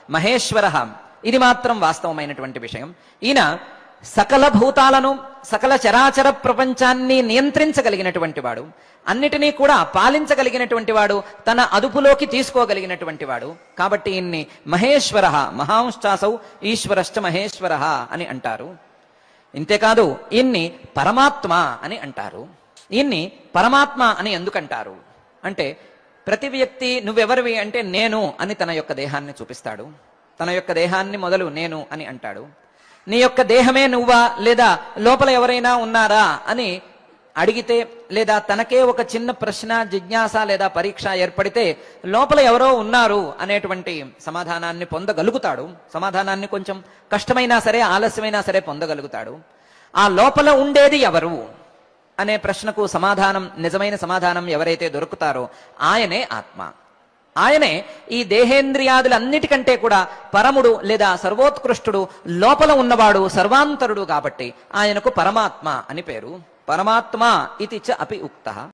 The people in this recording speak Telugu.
మహేశ్వర. ఇది మాత్రం వాస్తవమైనటువంటి విషయం. ఈయన సకల భూతాలను, సకల చరాచర ప్రపంచాన్ని నియంత్రించగలిగినటువంటి వాడు, అన్నిటినీ కూడా పాలించగలిగినటువంటి వాడు, తన అదుపులోకి తీసుకోగలిగినటువంటి వాడు. కాబట్టి ఈయన్ని మహేశ్వర, మహాంశ్చాసౌ ఈశ్వరశ్చ మహేశ్వర అని అంటారు. ఇంతేకాదు ఈయన్ని పరమాత్మ అని అంటారు. ఈయన్ని పరమాత్మ అని ఎందుకంటారు అంటే, ప్రతి వ్యక్తి నువ్వెవరివి అంటే నేను అని తన యొక్క దేహాన్ని చూపిస్తాడు. తన యొక్క దేహాన్ని మొదలు నేను అని అంటాడు. నీ యొక్క దేహమే నువ్వా, లేదా లోపల ఎవరైనా ఉన్నారా అని అడిగితే, లేదా తనకే ఒక చిన్న ప్రశ్న, జిజ్ఞాస లేదా పరీక్ష ఏర్పడితే లోపల ఎవరో ఉన్నారు అనేటువంటి సమాధానాన్ని పొందగలుగుతాడు. సమాధానాన్ని కొంచెం కష్టమైనా సరే, ఆలస్యమైనా సరే పొందగలుగుతాడు. ఆ లోపల ఉండేది ఎవరు అనే ప్రశ్నకు సమాధానం, నిజమైన సమాధానం ఎవరైతే దొరుకుతారో ఆయనే ఆత్మ. ఆయనే ఈ దేహేంద్రియాదులన్నిటికంటే కూడా పరముడు లేదా సర్వోత్కృష్టుడు, లోపల ఉన్నవాడు, సర్వాంతరుడు. కాబట్టి ఆయనకు పరమాత్మ అని పేరు. పరమాత్మ ఇతి చ అపి ఉక్తః.